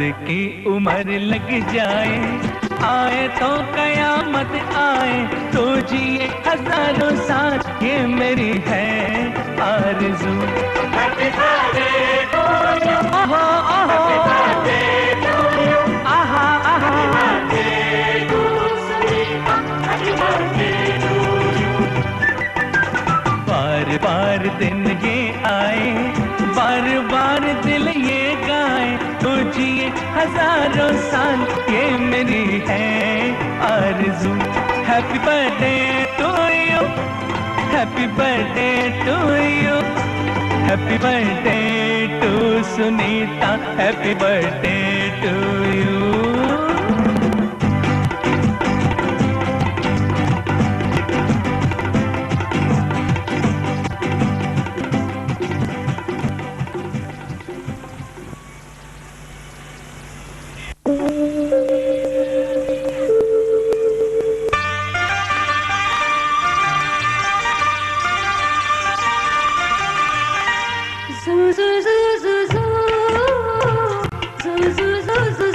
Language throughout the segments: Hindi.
की उम्र लग जाए, आए तो कयामत आए, तो जिए हजारों साल, ये मेरी है आरज़ू। हैप्पी बर्थडे टू यू, आहा आहा, हैप्पी बर्थडे टू यू, आहा आहा, happy birthday to Sunita, happy birthday to you. बार बार दिन ये आए, बार बार दिल ये गाए, तो जिए हजारों साल, ये मेरी है आरज़ू। Happy birthday to you, happy birthday to you, happy birthday to Sunita, happy birthday to you. Zoo zoo zoo zoo zoo zoo zoo zoo zoo.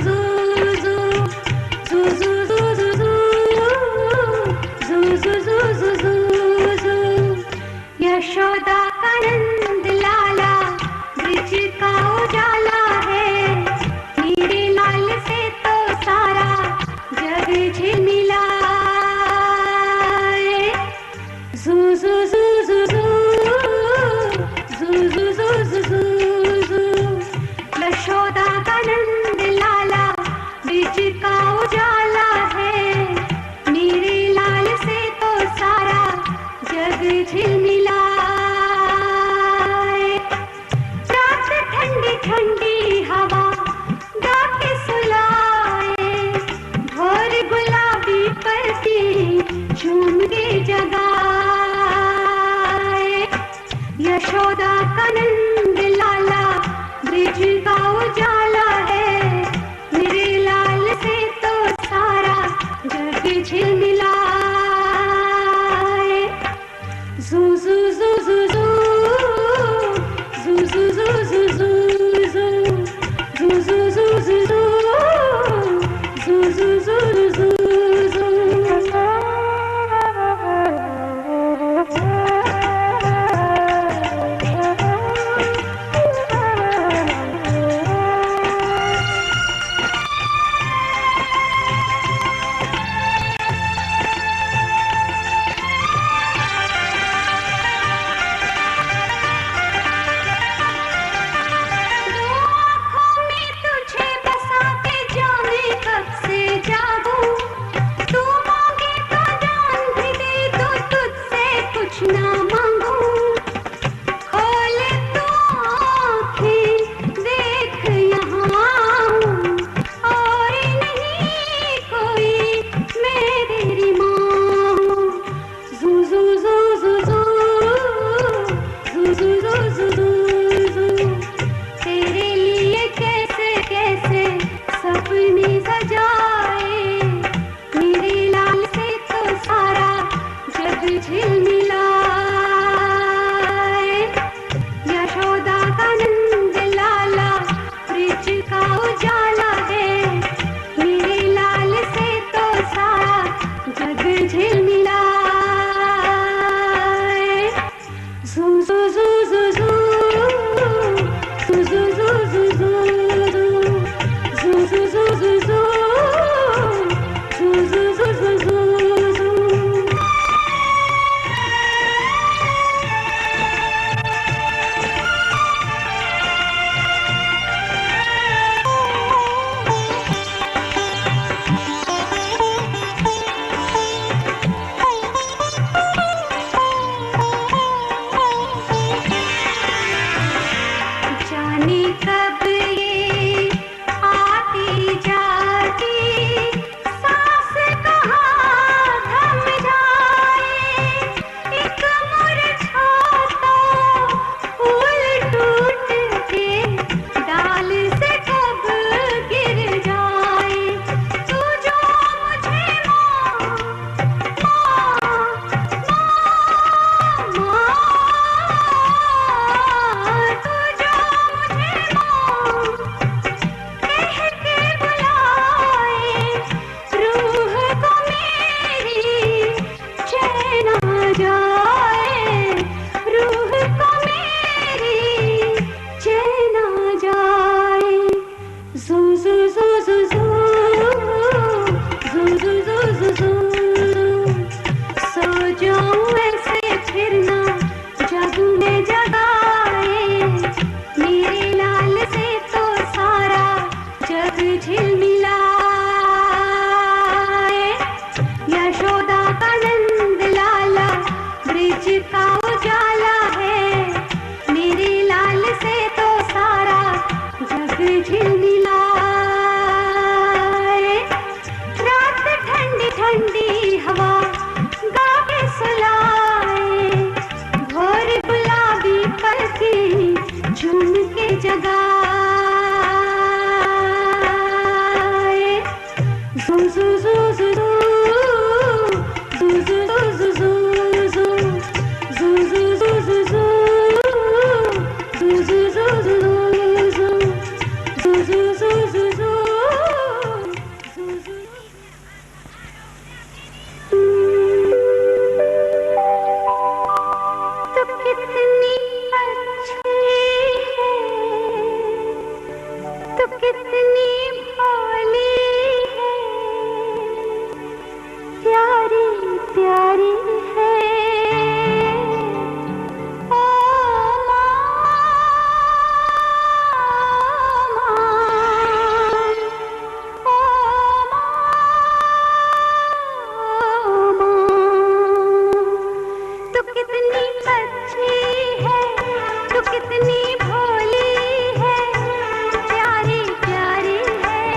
कितनी भोली है, प्यारी प्यारी है। ओ तू कितनी अच्छी है, तू कितनी भोली है, प्यारी प्यारी है।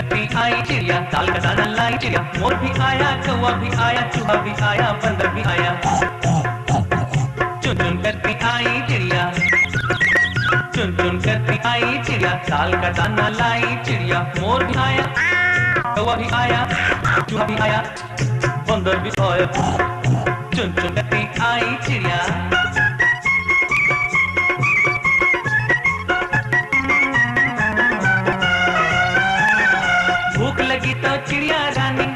करती आई चिड़िया, ताल का दाना लाई चिड़िया, मोर भी आया, कौवा भी आया, चूहा भी आया, बंदर भी आया। चुन चुन करती आई चिड़िया, चुन चुन करती आई चिड़िया, ताल का दाना लाई चिड़िया, मोर भी आया, कौवा भी आया, चूहा भी आया, बंदर भी आया। चुन चुन करती आई चिड़िया। भूख लगी तो चिड़िया रानी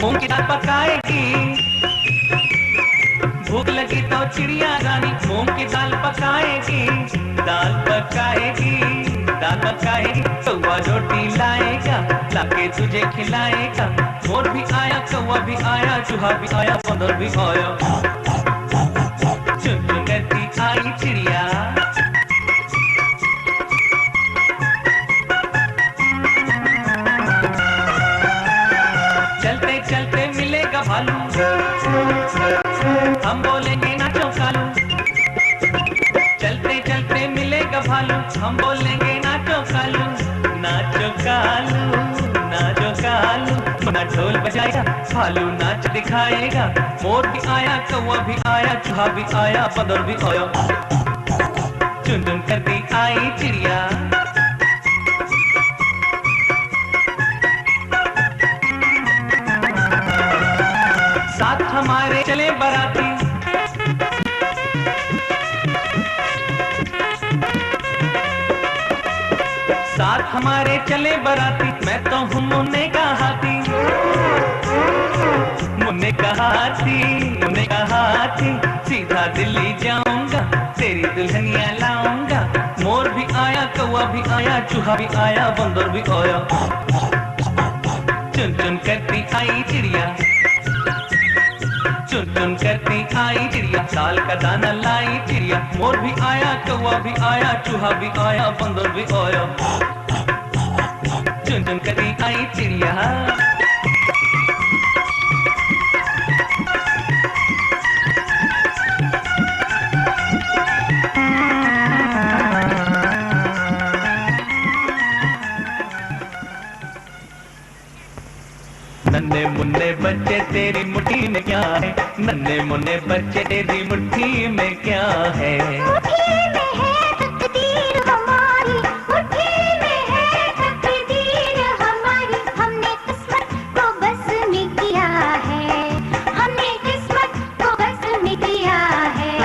मूंग की दाल पकाएगी। भूख लगी तो चिड़िया रानी मूंग की दाल पकाएगी, दाल पकाएगी, दाल पकाएगी। कौवा रोटी लाएगा, लाके तुझे खिलाएगा। मोर भी आया, कौवा भी आया, चूहा भी आया, बंदर भी आया। चुन चुन करती आई चिड़िया। चलते चलते मिलेगा भालू, हम बोलेंगे नाचो कालू। चलते चलते मिलेगा भालू, हम बोलेंगे नाचो कालू, नाचो कालू, नाचो कालू। ना ढोल बजाएगा, भालू नाच दिखाएगा। मोर भी आया, कौवा भी आया, चूहा भी आया, बंदर भी आया। चुन चुन करती आई चिड़िया। साथ हमारे चले बराती, साथ हमारे चले बराती। मैं तो हूँ मुन्ने का हाथी, मुन्ने का हाथी, मुन्ने का हाथी। सीधा दिल्ली जाऊंगा, तेरी दुल्हनिया लाऊंगा। मोर भी आया, कौवा भी आया, चूहा भी आया, बंदर भी आया। चुन चुन करती आई चिड़िया, चुन चुन करती आई चिड़िया, ताल का दाना लाई चिड़िया। मोर भी आया, कौवा भी आया, चूहा भी आया, बंदर भी आया। चुन चुन करती आई चिड़िया। नन्हे मुन्ने बच्चे तेरी मुट्ठी में क्या है, नन्हे मुन्ने बच्चे तेरी मुट्ठी में क्या है। मुट्ठी में है तकदीर हमारी, मुट्ठी में है तकदीर हमारी। हमने किस्मत को बस में किया है, हमने किस्मत को बस में किया है।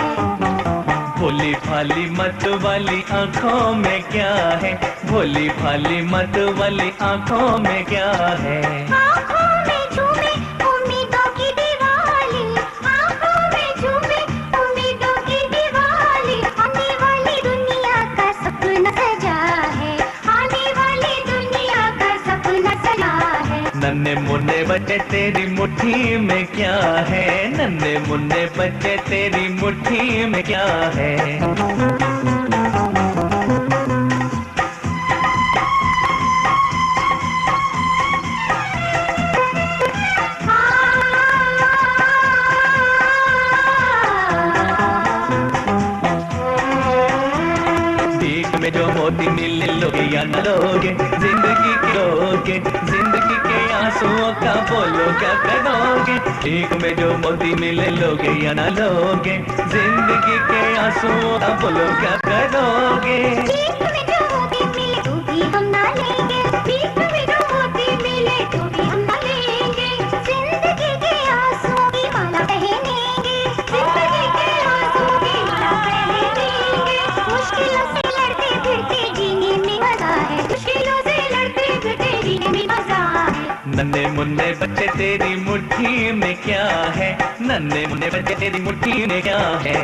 भोली भाली मत वाली आंखों में क्या है, भोली भाली मत वाली आंखों में क्या है। आँखों में झूमे उम्मीदों की दिवाली, आँखों में झूमे उम्मीदों की दिवाली। आने वाली दुनिया का सपना सजा है, आने वाली दुनिया का सपना सजा है। नन्हे मुन्ने बच्चे तेरी मुट्ठी में क्या है, नन्हे मुन्ने बच्चे तेरी मुट्ठी में क्या है। में जो मोती मिले लोगे या न लोगे, जिंदगी के लोगे, जिंदगी के आंसुओं का बोलो क्या करोगे। ठीक में जो मोती मिले लोगे या न लोगे, जिंदगी के आंसुओं का बोलो क्या करोगे। भीख में जो मोती मिले तो भी हम ना लेंगे, भीख में जो मोती मिले तो भी हम ना लेंगे। जिंदगी के आंसुओं की माला पहनेंगे, जिंदगी के आंसुओं की माला पहनेंगे। मुश्किलों से लड़ते फिरते जीने में मजा है, मुश्किलों से लड़ते फिरते जीने में मजा है। नन्हे मुन्ने बच्चे तेरी मुट्ठी में क्या है, नन्हे मुन्ने बच्चे तेरी मुट्ठी में क्या है।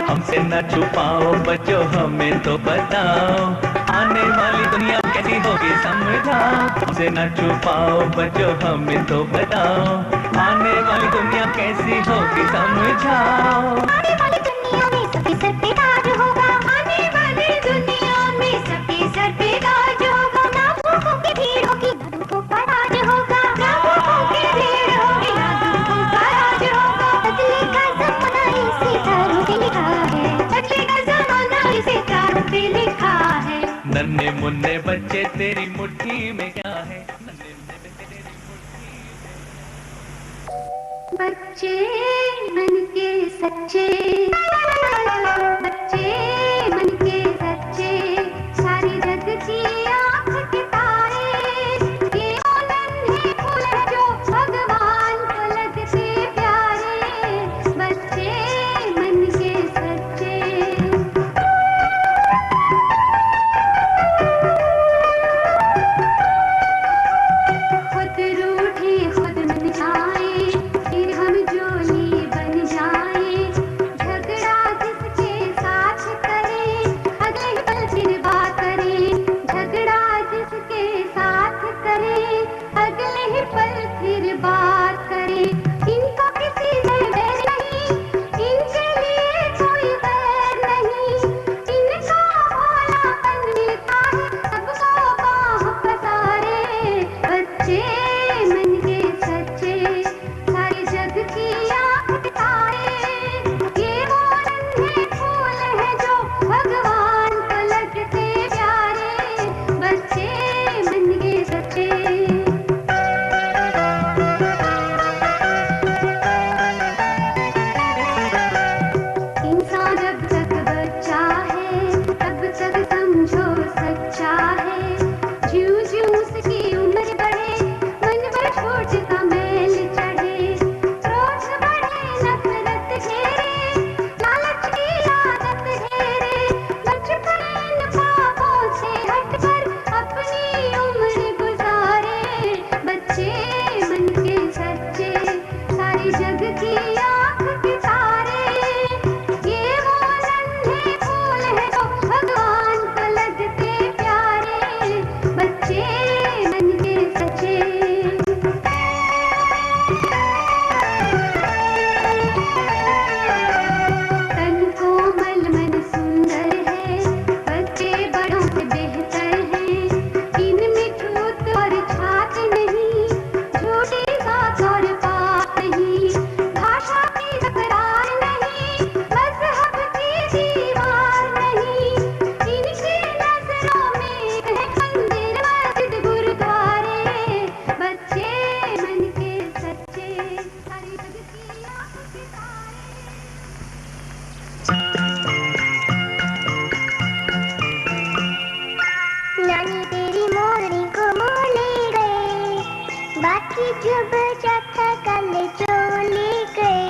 हमसे न छुपाओ बच्चों हमें तो बताओ, आने वाली दुनिया कैसी होगी समझाओ। हमसे न छुपाओ बच्चों हमें तो बताओ, आने वाली दुनिया कैसी होगी समझाओ। आने वाली दुनिया में सबके सर पे ताज होगा, आने वाली दुनिया में सबके सर पे ताज होगा। ना भूखों की भीड़ होगी, नन्हे मुन्ने बच्चे तेरी मुट्ठी में क्या है? बच्चे मन के सच्चे, बच्चे मन के सच्चे, सारी जग की आँख के तारे, ये वो नन्हे फूल हैं जो भगवान को लगते प्यारे, बच्चे मन के सच्चे। खुद रूठे खुद मुरझाए, फिर हम जोली बन जाए, झगड़ा जिसके साथ करे, अगले ही पल फिर बात करे, झगड़ा जिसके साथ करे, अगले ही पल फिर बात करे। इनको किसी से बैर नहीं, इनके लिए कोई बैर नहीं, इनका भोलापन मिलता है सबको बाहों पसारे, बच्चे मन के सच्चे, सारी जग की आँख के तारे, ये वो नन्हे फूल हैं जो भगवान को लगते प्यारे, बच्चे मन के सच्चे। इंसान जब तक बच्चा है तब तक समझो सच्चा है, ज्यूं ज्यूं उसकी उम्र बढ़े मन पर छोट का मैल चढ़े, क्रोध बढ़े नफरत घेरे, लालच की आदत घेरे, बचपन इन पापों से हटकर अपनी उम्र गुजारे, बच्चे मन के सच्चे, सारी जग की आँख के तारे, ये वो नन्हे फूल हैं जो भगवान को लगते प्यारे, बच्चे मन के सच्चे। तन कोमल मन सुंदर है, बच्चे बड़ों से बेहतर हैं, इनमें ठूठ और छाट नहीं, झूठी बात और पाप नहीं, भाषा की तकरार नहीं, मजहब की दीवार नहीं, इनकी नजरों में है मंदिर मस्जिद गुरुद्वारे, बच्चे मन के सच्चे, सारी जग की आँख के तारे। नानी तेरी मोरनी को मोह ले गए, बाकी जब जाता कल चोले गए,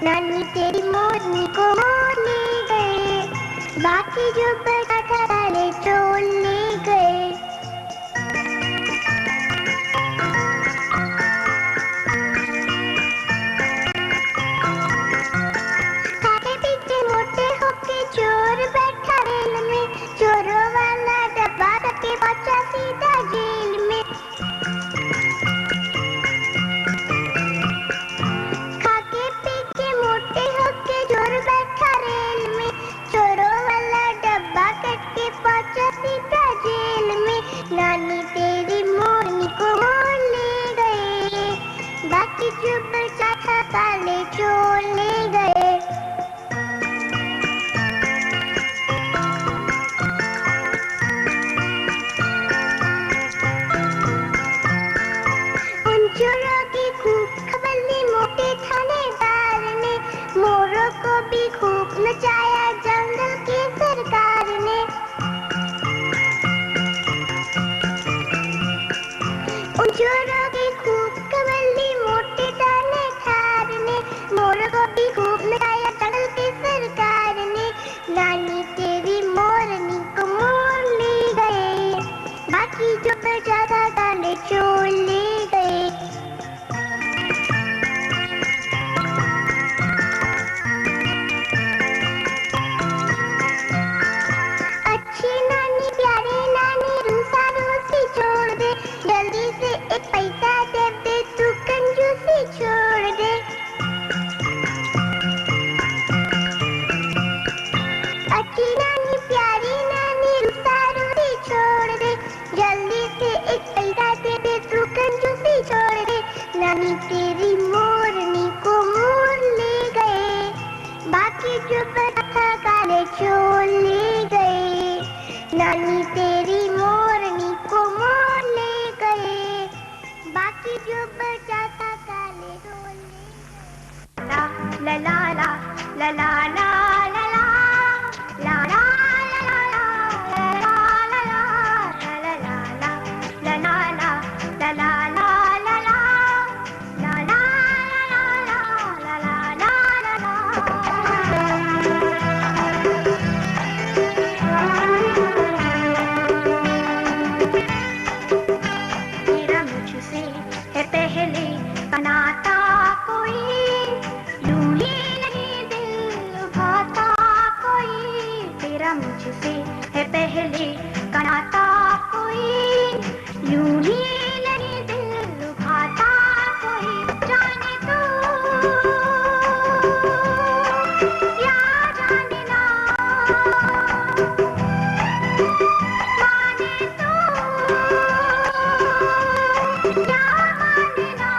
नानी तेरी मोरनी को मोह ले गए, बाकी जब जाता कल चोले गए। खाते पीते मोटे होके चोर बैठा रेल में, चोरों वाला डब्बा करके पहुंचा सीधा जेल में। खाके पीके मोटे होके चोर बैठा रेल में, चोरों वाला डब्बा करके पहुंचा सीधा जेल में, नानी तेरी मोरनी को मोह ले गए, बाकी चुप चाचा काले चोर ले गए। उन चोरों की खूब खबर ली मोटे थानेदार ने, मोरों को भी खूब नचाया जंगल की सरकार ने। उन चोरों की खूब खबर ली मोटे थानेदार ने, मोरों को भी खूब नचाया जंगल की सरकार ने, नानी तेरी मोरनी को मोर ले गए, बाकी जो बचा काले चोर ले गए। अच्छी नानी प्यारी नानी रूसा रूसी छोड़ दे, जल्दी से एक नानी तेरी मोरनी को मोर ले गए, बाकी जो बचा था काले ढोल ले गए। ला ला ला ला ला ला ला ला ला ला मुझसे है पहले का नाता कोई, यूं ही नहीं दिल लुभाता कोई। जाने तू या जाने ना, माने तू या माने ना।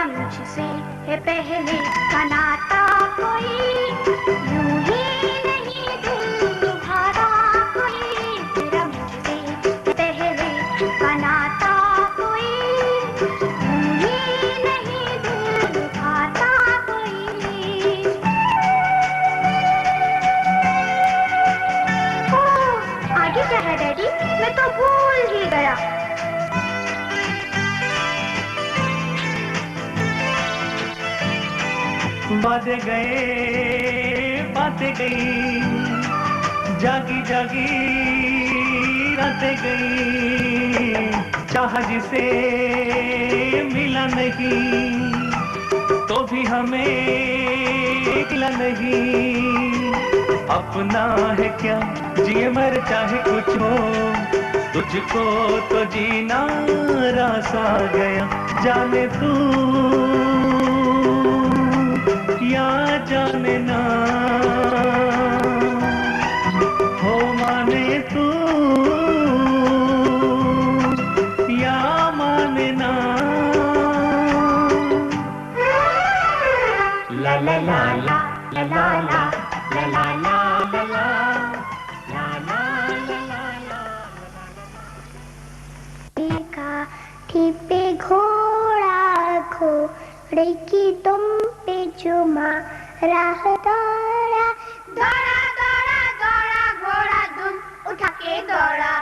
मुझसे है पहले का नाता कोई, यूं ही नहीं दिल लुभाता कोई। तेरा मुझसे पहले का नाता कोई, यूं ही नहीं दिल लुभाता कोई। ओह, आगे क्या है डैडी? मैं तो भूल ही गया। बातें गए बातें गई, जागी जागी रातें गई। चाहा जिसे मिला नहीं, तो भी हमें मिला नहीं। अपना है क्या जिए मर चाहे कुछ हो, तुझको तो जीना रास आ गया। जाने तू या जाने ना, हो माने तू या माने ना। ला ला ला ला ला ला ला ला ला ला ला ला। काठी पे घोड़ा, घोड़े की दुम पे जो मारा दौड़ा, दौड़ा दौड़ा दौड़ा घोड़ा दुम उठा के दौड़ा।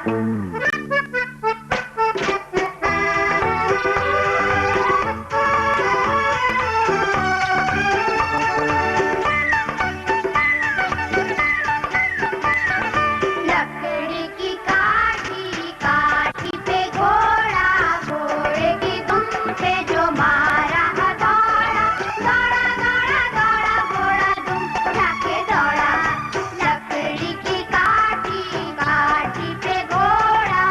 लकड़ी की काठी, काठी पे घोड़ा, घोड़े की दुम पे जो मारा दौड़ा, दौड़ा दौड़ा दौड़ा घोड़ा दुम उठा के दौड़ा। लकड़ी की काठी, काठी पे घोड़ा,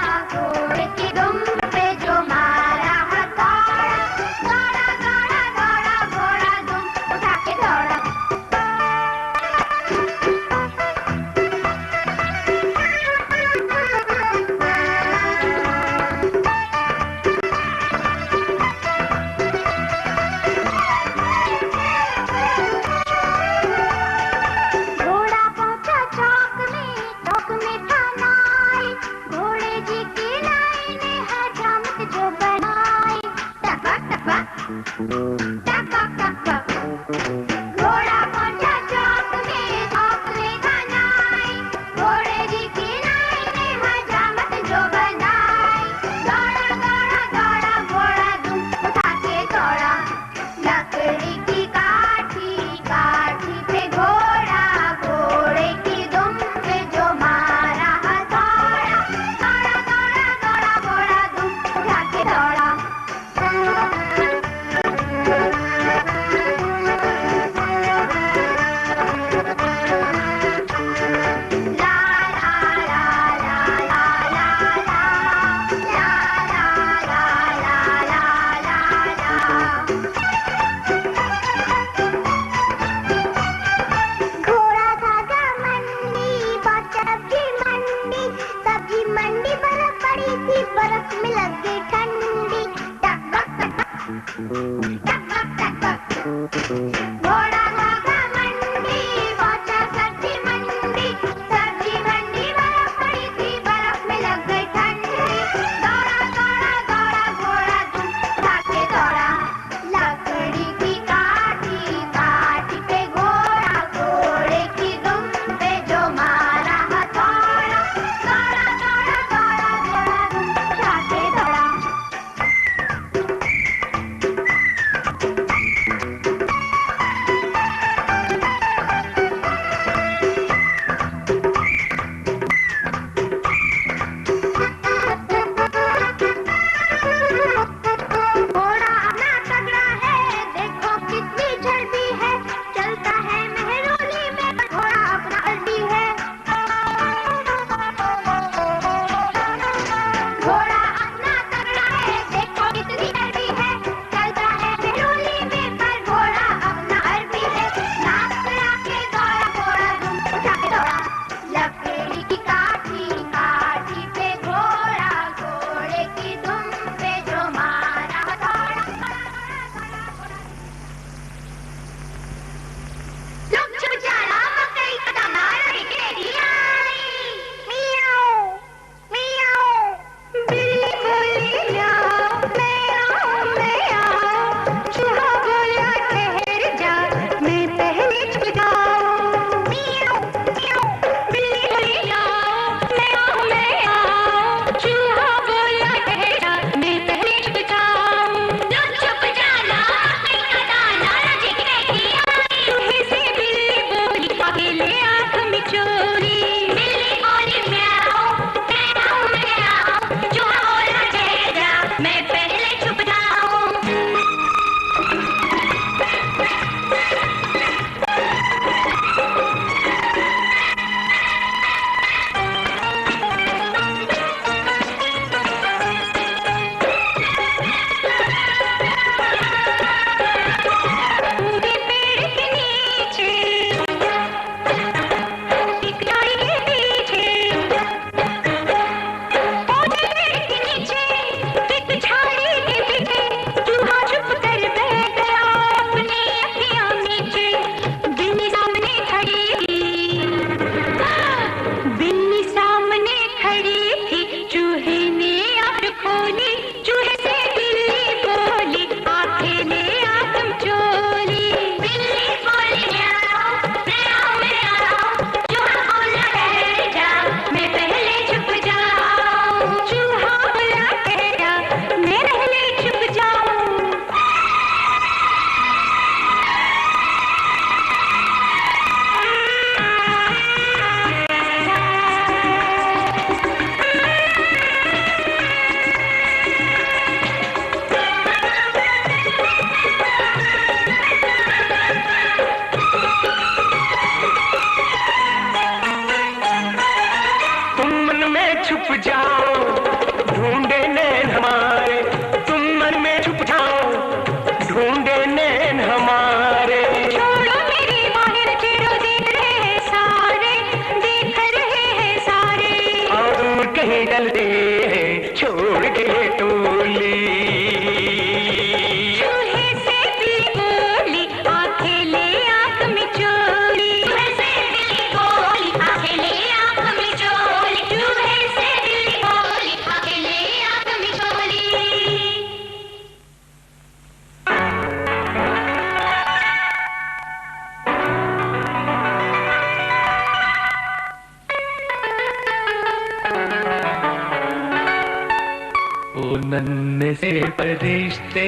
नन्हे से फरिश्ते,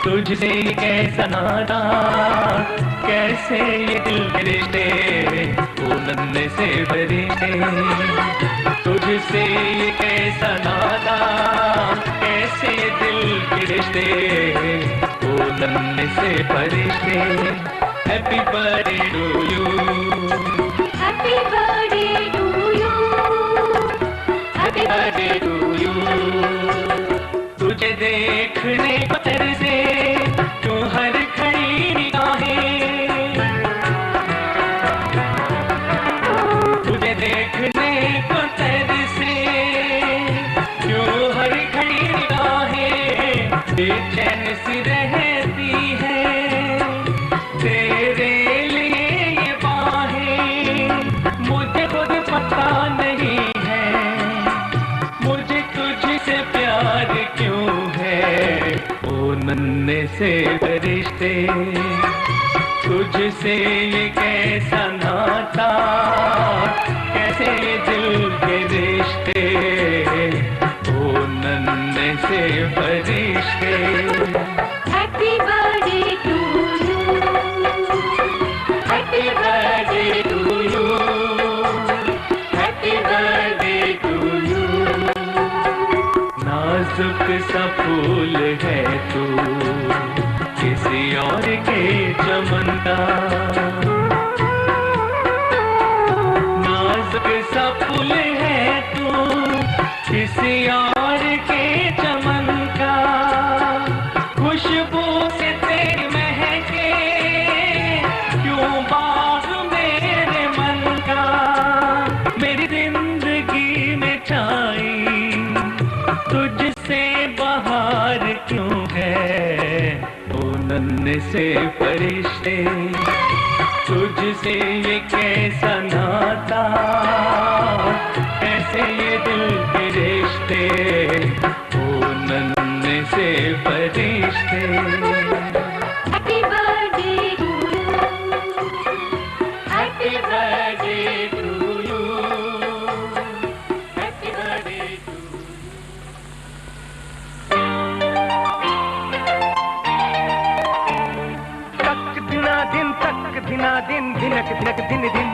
तुझसे ये कैसा नाता, कैसे ये दिल के रिश्ते। ओ नन्हे से फरिश्ते, तुझसे ये कैसा नाता, कैसे ये दिल के रिश्ते। ओ नन्हे से फरिश्ते, happy birthday to you, happy birthday to you, happy birthday to you. तुझे देखने को तरसे क्यों हर खड़ी निगाहें, तुझे देखने को तरसे क्यों हर खड़ी निगाहें, बेचैन सी रहती है तेरे लिए ये बाहें। मुझे खुद पता नहीं है मुझे तुझसे प्यार क्यों है। ओ नन्हे से फरिश्ते, तुझसे ये कैसा नाता, कैसे ये दिल के रिश्ते। ओ नन्हे से फरिश्ते, happy birthday to you, happy birthday to you, happy birthday to you. नाजुक सा फूल है तू किसी और के चमन का, नाजुक सा फूल है तू किसी और के चमन का। खुशबू से तेरी महके क्यों बाग मेरे मन का। मेरी जिंदगी में छाई तुझसे बहार क्यों है। ओ नन्हे से फरिश्ते, तुझसे ये कैसा नाता, कैसे ये दिल के रिश्ते। ओ नन्हे से फरिश्ते, happy birthday to you, happy birthday to you, happy birthday to you. तक दिना दिन, तक दिना दिन, दिनक दिनक दिन दिन।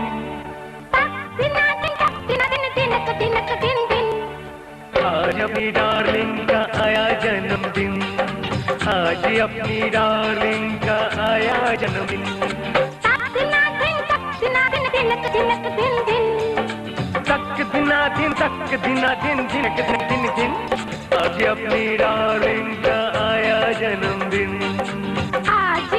दिना दिन दिनक दिनक दिन दिन। आज अपनी डार्लिंग का आया जन्मदिन, आज अपनी डार्लिंग का आया जन्मदिन। दिना दिन दिनक दिनक दिन दिन। तक दिना दिन, तक दिना दिन, दिनक दिनक दिन दिन। आज अपनी डार्लिंग का आया जन्मदिन, आज